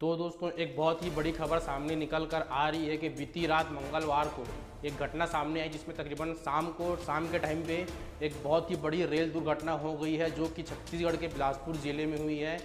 तो दोस्तों एक बहुत ही बड़ी खबर सामने निकल कर आ रही है कि बीती रात मंगलवार को एक घटना सामने आई जिसमें तकरीबन शाम के टाइम पे एक बहुत ही बड़ी रेल दुर्घटना हो गई है जो कि छत्तीसगढ़ के बिलासपुर ज़िले में हुई है।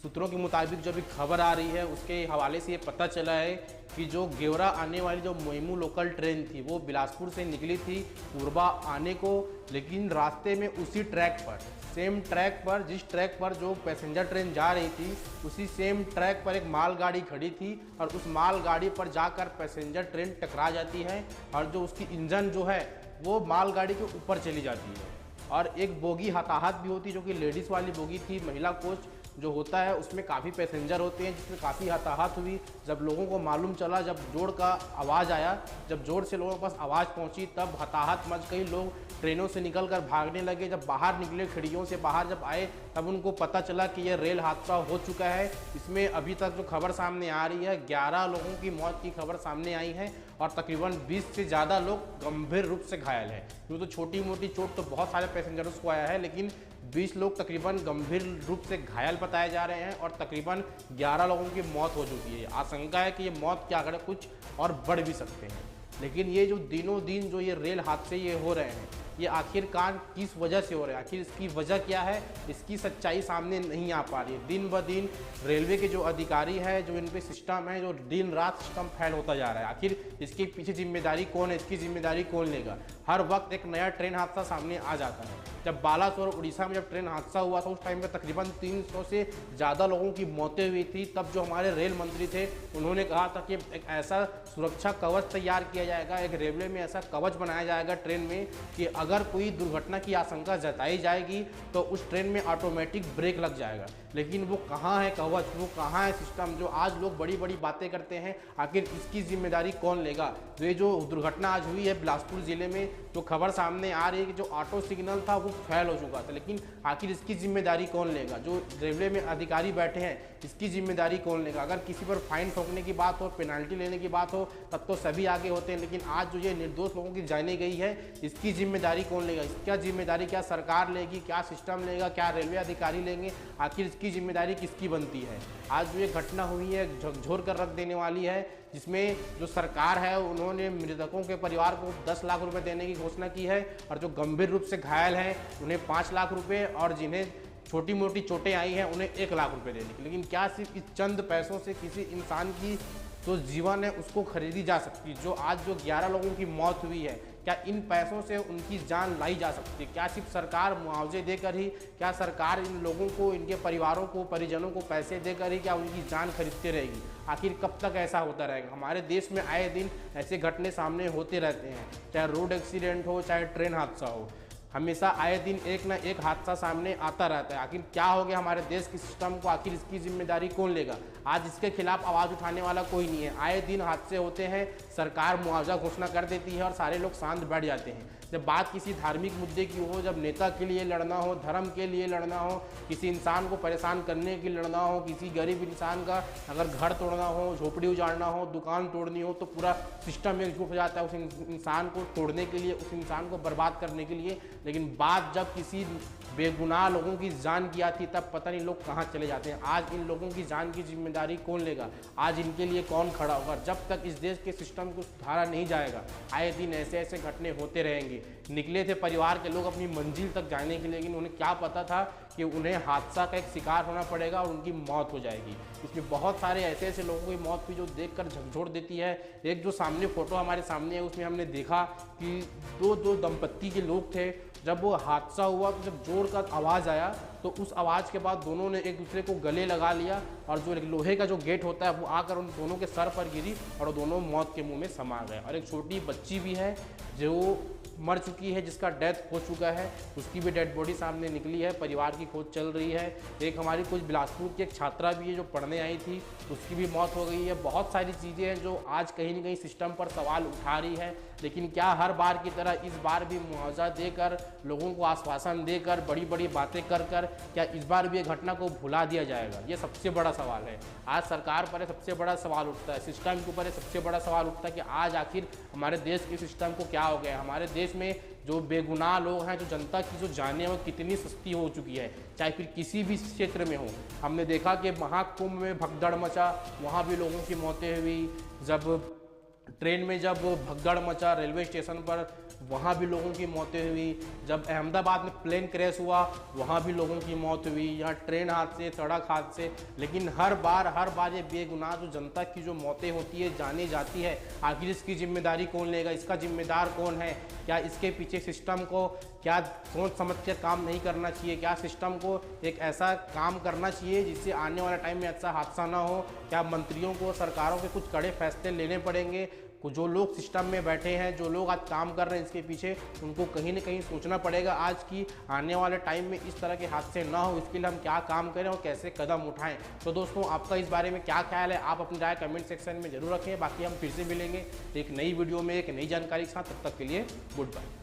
सूत्रों के मुताबिक जो भी खबर आ रही है उसके हवाले से ये पता चला है कि जो गेवरा आने वाली जो मोइमू लोकल ट्रेन थी वो बिलासपुर से निकली थी पूर्वा आने को, लेकिन रास्ते में उसी ट्रैक पर सेम ट्रैक पर जिस ट्रैक पर जो पैसेंजर ट्रेन जा रही थी उसी सेम ट्रैक पर एक मालगाड़ी खड़ी थी और उस मालगाड़ी पर जाकर पैसेंजर ट्रेन टकरा जाती है और जो उसकी इंजन जो है वो मालगाड़ी के ऊपर चली जाती है और एक बोगी हताहत भी होती जो कि लेडीज़ वाली बोगी थी। महिला कोच जो होता है उसमें काफ़ी पैसेंजर होते हैं जिसमें काफ़ी हताहत हुई। जब लोगों को मालूम चला, जब जोर का आवाज़ आया, जब जोर से लोगों के पास आवाज़ पहुंची तब हताहत मच गई। लोग ट्रेनों से निकलकर भागने लगे। जब बाहर निकले, खिड़कियों से बाहर जब आए तब उनको पता चला कि यह रेल हादसा हो चुका है। इसमें अभी तक जो खबर सामने आ रही है 11 लोगों की मौत की खबर सामने आई है और तकरीबन 20 से ज़्यादा लोग गंभीर रूप से घायल हैं। यूँ तो छोटी मोटी चोट तो बहुत सारे पैसेंजर्स को आया है, लेकिन 20 लोग तकरीबन गंभीर रूप से घायल बताए जा रहे हैं और तकरीबन 11 लोगों की मौत हो चुकी है। आशंका है कि ये मौत के आंकड़े कुछ और बढ़ भी सकते हैं। लेकिन ये जो दिनों दिन जो ये रेल हादसे ये हो रहे हैं ये आखिरकार किस वजह से हो रहे हैं, आखिर इसकी वजह क्या है, इसकी सच्चाई सामने नहीं आ पा रही है। दिन ब दिन रेलवे के जो अधिकारी है, जो इन पे सिस्टम है, जो दिन रात सिस्टम फेल होता जा रहा है। आखिर इसके पीछे जिम्मेदारी कौन है, इसकी जिम्मेदारी कौन लेगा। हर वक्त एक नया ट्रेन हादसा सामने आ जाता है। जब बालासोर उड़ीसा में जब ट्रेन हादसा हुआ था उस टाइम पे तकरीबन 300 से ज़्यादा लोगों की मौतें हुई थी। तब जो हमारे रेल मंत्री थे उन्होंने कहा था कि एक ऐसा सुरक्षा कवच तैयार किया जाएगा, एक रेलवे में ऐसा कवच बनाया जाएगा ट्रेन में कि अगर कोई दुर्घटना की आशंका जताई जाएगी तो उस ट्रेन में ऑटोमेटिक ब्रेक लग जाएगा। लेकिन वो कहाँ है कवच, वो कहाँ है सिस्टम जो आज लोग बड़ी बड़ी बातें करते हैं, आखिर इसकी जिम्मेदारी कौन लेगा। तो ये जो दुर्घटना आज हुई है बिलासपुर ज़िले में, जो खबर सामने आ रही है कि जो ऑटो सिग्नल था वो फेल हो चुका था, लेकिन आखिर इसकी जिम्मेदारी कौन लेगा। जो रेलवे में अधिकारी बैठे हैं इसकी जिम्मेदारी कौन लेगा। अगर किसी पर फाइन ठोकने की बात हो, पेनाल्टी लेने की बात हो तब तो सभी आगे होते हैं, लेकिन आज जो ये निर्दोष लोगों की जाने गई है इसकी जिम्मेदारी कौन लेगा। इसका जिम्मेदारी क्या सरकार लेगी, क्या सिस्टम लेगा, क्या रेलवे अधिकारी लेंगे, आखिर इसकी जिम्मेदारी किसकी बनती है। आज जो ये घटना हुई है झकझोर कर रख देने वाली है, जिसमें जो सरकार है उन्होंने मृतकों के परिवार को 10 लाख रुपए देने की घोषणा की है और जो गंभीर रूप से घायल हैं उन्हें 5 लाख रुपए और जिन्हें छोटी मोटी चोटें आई हैं उन्हें 1 लाख रुपए देने की। लेकिन क्या सिर्फ इस चंद पैसों से किसी इंसान की जो जीवन है उसको खरीदी जा सकती है। जो आज जो 11 लोगों की मौत हुई है, क्या इन पैसों से उनकी जान लाई जा सकती है। क्या सिर्फ सरकार मुआवजे देकर ही, क्या सरकार इन लोगों को, इनके परिवारों को, परिजनों को पैसे देकर ही क्या उनकी जान खरीदती रहेगी। आखिर कब तक ऐसा होता रहेगा। हमारे देश में आए दिन ऐसे घटने सामने होते रहते हैं, चाहे रोड एक्सीडेंट हो, चाहे ट्रेन हादसा हो, हमेशा आए दिन एक ना एक हादसा सामने आता रहता है। आखिर क्या हो गया हमारे देश के सिस्टम को, आखिर इसकी जिम्मेदारी कौन लेगा। आज इसके खिलाफ आवाज़ उठाने वाला कोई नहीं है। आए दिन हादसे होते हैं, सरकार मुआवजा घोषणा कर देती है और सारे लोग शांत बैठ जाते हैं। जब बात किसी धार्मिक मुद्दे की हो, जब नेता के लिए लड़ना हो, धर्म के लिए लड़ना हो, किसी इंसान को परेशान करने के लिए लड़ना हो, किसी गरीब इंसान का अगर घर तोड़ना हो, झोपड़ी उजाड़ना हो, दुकान तोड़नी हो, तो पूरा सिस्टम एकजुट हो जाता है उस इंसान को तोड़ने के लिए, उस इंसान को बर्बाद करने के लिए। लेकिन बात जब किसी बेगुनाह लोगों की जान की आती तब पता नहीं लोग कहाँ चले जाते हैं। आज इन लोगों की जान की जिम्मेदारी कौन लेगा, आज इनके लिए कौन खड़ा होगा। जब तक इस देश के सिस्टम को सुधारा नहीं जाएगा आए दिन ऐसे ऐसे घटने होते रहेंगे। निकले थे परिवार के लोग अपनी मंजिल तक जाने के लिए, लेकिन उन्हें क्या पता था कि उन्हें हादसा का एक शिकार होना पड़ेगा और उनकी मौत हो जाएगी। इसमें बहुत सारे ऐसे ऐसे लोगों की मौत हुई जो देखकर झकझोर देती है। एक जो सामने फोटो हमारे सामने है उसमें हमने देखा कि दो दंपत्ति के लोग थे। जब वो हादसा हुआ तो जब जोर का आवाज़ आया तो उस आवाज़ के बाद दोनों ने एक दूसरे को गले लगा लिया और जो लोहे का जो गेट होता है वो आकर उन दोनों के सर पर गिरी और दोनों मौत के मुंह में समा गए। और एक छोटी बच्ची भी है जो मर चुकी है, जिसका डेथ हो चुका है, उसकी भी डेड बॉडी सामने निकली है। परिवार की खोज चल रही है। एक हमारी कुछ बिलासपुर की एक छात्रा भी है जो पढ़ने आई थी, उसकी भी मौत हो गई है। बहुत सारी चीज़ें हैं जो आज कहीं ना कहीं सिस्टम पर सवाल उठा रही है। लेकिन क्या हर बार की तरह इस बार भी मुआवजा देकर, लोगों को आश्वासन देकर, बड़ी बड़ी बातें कर कर क्या इस बार भी ये घटना को भुला दिया जाएगा? ये सबसे बड़ा सवाल है। आज सरकार पर सबसे बड़ा सवाल उठता है, सिस्टम के ऊपर सबसे बड़ा सवाल उठता है कि आज आखिर हमारे देश के सिस्टम को क्या हो गया है। हमारे देश में जो बेगुनाह लोग हैं, जो जनता की जो जानें वो कितनी सस्ती हो चुकी है, चाहे फिर किसी भी क्षेत्र में हो। हमने देखा कि महाकुंभ में भगदड़ मचा, वहाँ भी लोगों की मौतें हुई। जब ट्रेन में जब भगदड़ मचा रेलवे स्टेशन पर, वहाँ भी लोगों की मौतें हुई। जब अहमदाबाद में प्लेन क्रैश हुआ, वहाँ भी लोगों की मौत हुई। यहाँ ट्रेन हादसे, सड़क हादसे, लेकिन हर बार ये बेगुनाह जो जनता की जो मौतें होती है, जानी जाती है, आखिर इसकी जिम्मेदारी कौन लेगा? इसका जिम्मेदार कौन है? क्या इसके पीछे सिस्टम को क्या सोच समझ कर काम नहीं करना चाहिए? क्या सिस्टम को एक ऐसा काम करना चाहिए जिससे आने वाले टाइम में ऐसा हादसा ना हो? क्या मंत्रियों को, सरकारों के कुछ कड़े फैसले लेने पड़ेंगे? जो लोग सिस्टम में बैठे हैं, जो लोग आज काम कर रहे हैं इसके पीछे, उनको कहीं ना कहीं सोचना पड़ेगा आज की आने वाले टाइम में इस तरह के हादसे ना हो, इसके लिए हम क्या काम करें और कैसे कदम उठाएं। तो दोस्तों, आपका इस बारे में क्या ख्याल है? आप अपनी राय कमेंट सेक्शन में जरूर रखें। बाकी हम फिर से मिलेंगे एक नई वीडियो में एक नई जानकारी के साथ। तब तक के लिए गुड बाय।